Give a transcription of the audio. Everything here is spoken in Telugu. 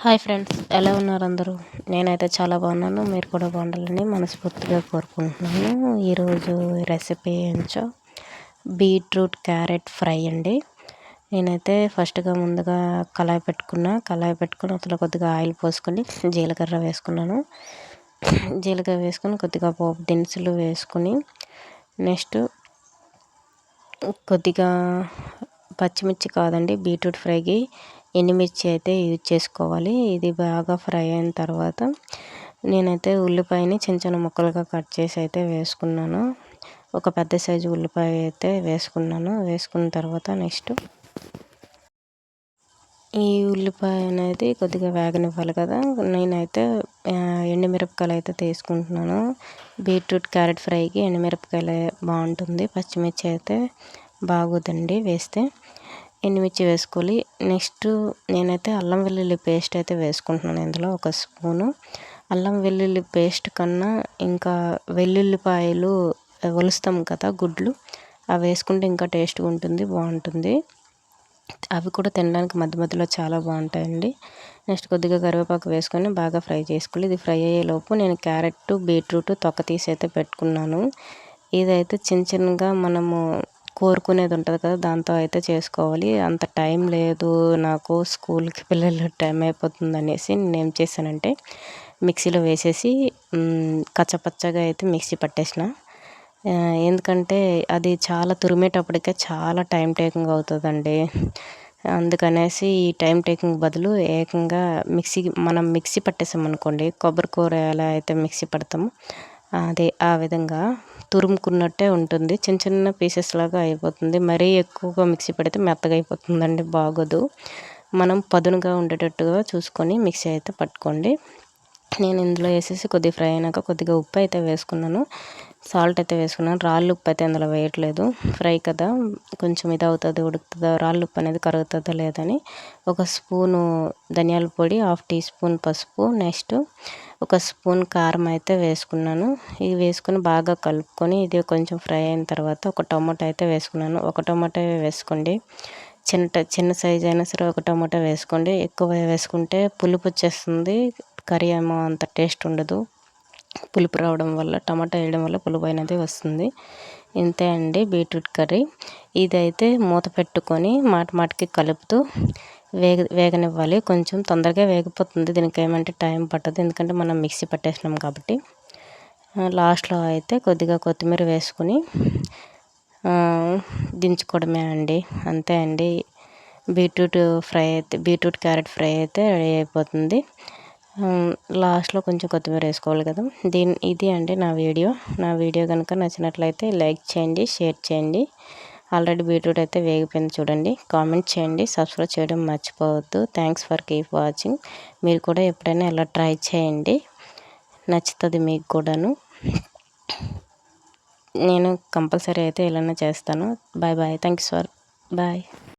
హాయ్ ఫ్రెండ్స్, ఎలా ఉన్నారు అందరూ? నేనైతే చాలా బాగున్నాను. మీరు కూడా బాగుండాలని మనస్ఫూర్తిగా కోరుకుంటున్నాను. ఈరోజు రెసిపీ ఏంటో బీట్రూట్ క్యారెట్ ఫ్రై అండి. నేనైతే ముందుగా కళాయి పెట్టుకుని అందులో కొద్దిగా ఆయిల్ పోసుకొని జీలకర్ర వేసుకున్నాను. జీలకర్ర వేసుకొని కొద్దిగా పోపు దినుసులు వేసుకొని నెక్స్ట్ కొద్దిగా పచ్చిమిర్చి కాదండి, బీట్రూట్ ఫ్రైకి ఎండుమిర్చి అయితే యూజ్ చేసుకోవాలి. ఇది బాగా ఫ్రై అయిన తర్వాత నేనైతే ఉల్లిపాయని చిన్న చిన్న ముక్కలుగా కట్ చేసి అయితే వేసుకున్నాను. ఒక పెద్ద సైజు ఉల్లిపాయ అయితే వేసుకున్నాను. వేసుకున్న తర్వాత నెక్స్ట్ ఈ ఉల్లిపాయ అనేది కొద్దిగా వేగనివ్వాలి కదా. నేనైతే ఎండుమిరపకాయలు అయితే తీసుకుంటున్నాను. బీట్రూట్ క్యారెట్ ఫ్రైకి ఎండుమిరపకాయలు బాగుంటుంది, పచ్చిమిర్చి అయితే బాగోదండి వేస్తే. ఎండుమిర్చి వేసుకోవాలి. నెక్స్ట్ నేనైతే అల్లం వెల్లుల్లి పేస్ట్ అయితే వేసుకుంటున్నాను. ఇందులో ఒక స్పూను అల్లం వెల్లుల్లి పేస్ట్ కన్నా ఇంకా వెల్లుల్లిపాయలు ఒలుస్తాం కదా గుడ్లు, అవి వేసుకుంటే ఇంకా టేస్ట్గా ఉంటుంది, బాగుంటుంది. అవి కూడా తినడానికి మధ్య మధ్యలో చాలా బాగుంటాయండి. నెక్స్ట్ కొద్దిగా కరివేపాకు వేసుకొని బాగా ఫ్రై చేసుకోవాలి. ఇది ఫ్రై అయ్యేలోపు నేను క్యారెట్ బీట్రూట్ తొక్క తీసి అయితే పెట్టుకున్నాను. ఇదైతే చిన్న చిన్నగా మనము కోరుకునేది ఉంటుంది కదా, దాంతో అయితే చేసుకోవాలి. అంత టైం లేదు నాకు, స్కూల్కి పిల్లలు టైం అయిపోతుంది అనేసి నేనేం చేశానంటే మిక్సీలో వేసేసి కచ్చపచ్చగా అయితే మిక్సీ పట్టేసిన. ఎందుకంటే అది చాలా తురిమేటప్పటికే చాలా టైం టేకింగ్ అవుతుందండి. అందుకనేసి ఈ టైం టేకింగ్ బదులు ఏకంగా మనం మిక్సీ పట్టేసాం అనుకోండి, కొబ్బరి కూర ఎలా అయితే మిక్సీ పడతామో అదే ఆ విధంగా తురుముకున్నట్టే ఉంటుంది. చిన్న చిన్న పీసెస్ లాగా అయిపోతుంది. మరీ ఎక్కువగా మిక్సీ పడితే మెత్తగా అయిపోతుందండి, బాగోదు. మనం పదునుగా ఉండేటట్టుగా చూసుకొని మిక్సీ అయితే పట్టుకోండి. నేను ఇందులో వేసేసి కొద్దిగా ఫ్రై అయినాక కొద్దిగా ఉప్పు అయితే వేసుకున్నాను, సాల్ట్ అయితే వేసుకున్నాను. రాళ్ళు ఉప్పు అయితే అందులో వేయట్లేదు. ఫ్రై కదా, కొంచెం ఇది అవుతుంది, ఉడుకుతుందా, రాళ్ళు ఉప్పు అనేది కరుగుతుందా లేదని ఒక స్పూను ధనియాల పొడి, 1/2 టీ స్పూన్ పసుపు, నెక్స్ట్ ఒక స్పూన్ కారం అయితే వేసుకున్నాను. ఇది వేసుకొని బాగా కలుపుకొని ఇది కొంచెం ఫ్రై అయిన తర్వాత ఒక టమాటో అయితే వేసుకున్నాను. ఒక టమాటో వేసుకోండి, చిన్న సైజ్ అయినా సరే ఒక టమాటో వేసుకోండి. ఎక్కువ వేసుకుంటే పులుపు వచ్చేస్తుంది, కర్రీ ఏమో అంత టేస్ట్ ఉండదు. పులుపు రావడం వల్ల, టమాటా వేయడం వల్ల పులుపు అనేది వస్తుంది. ఇంతే అండి బీట్రూట్ కర్రీ. ఇదైతే మూత పెట్టుకొని మాటికి కలుపుతూ వేగనివ్వాలి. కొంచెం తొందరగా వేగిపోతుంది, దీనికి ఏమంటే టైం పట్టదు, ఎందుకంటే మనం మిక్సీ పట్టేసినాం కాబట్టి. లాస్ట్లో అయితే కొద్దిగా కొత్తిమీర వేసుకొని దించుకోవడమే అండి. అంతే అండి, బీట్రూట్ క్యారెట్ ఫ్రై అయితే రెడీ అయిపోతుంది. లాస్ట్లో కొంచెం కొత్తిమీర వేసుకోవాలి కదా. ఇది అండి నా వీడియో కనుక నచ్చినట్లయితే లైక్ చేయండి, షేర్ చేయండి. ఆల్రెడీ బీట్రూట్ అయితే వేగిపోయింది చూడండి. కామెంట్ చేయండి, సబ్స్క్రైబ్ చేయడం మర్చిపోవద్దు. Thanks for keep watching. మీరు కూడా ఎప్పుడైనా ఇలా ట్రై చేయండి, నచ్చుతుంది మీకు కూడాను. నేను కంపల్సరీ అయితే ఇలానే చేస్తాను. బాయ్. Thanks for bye.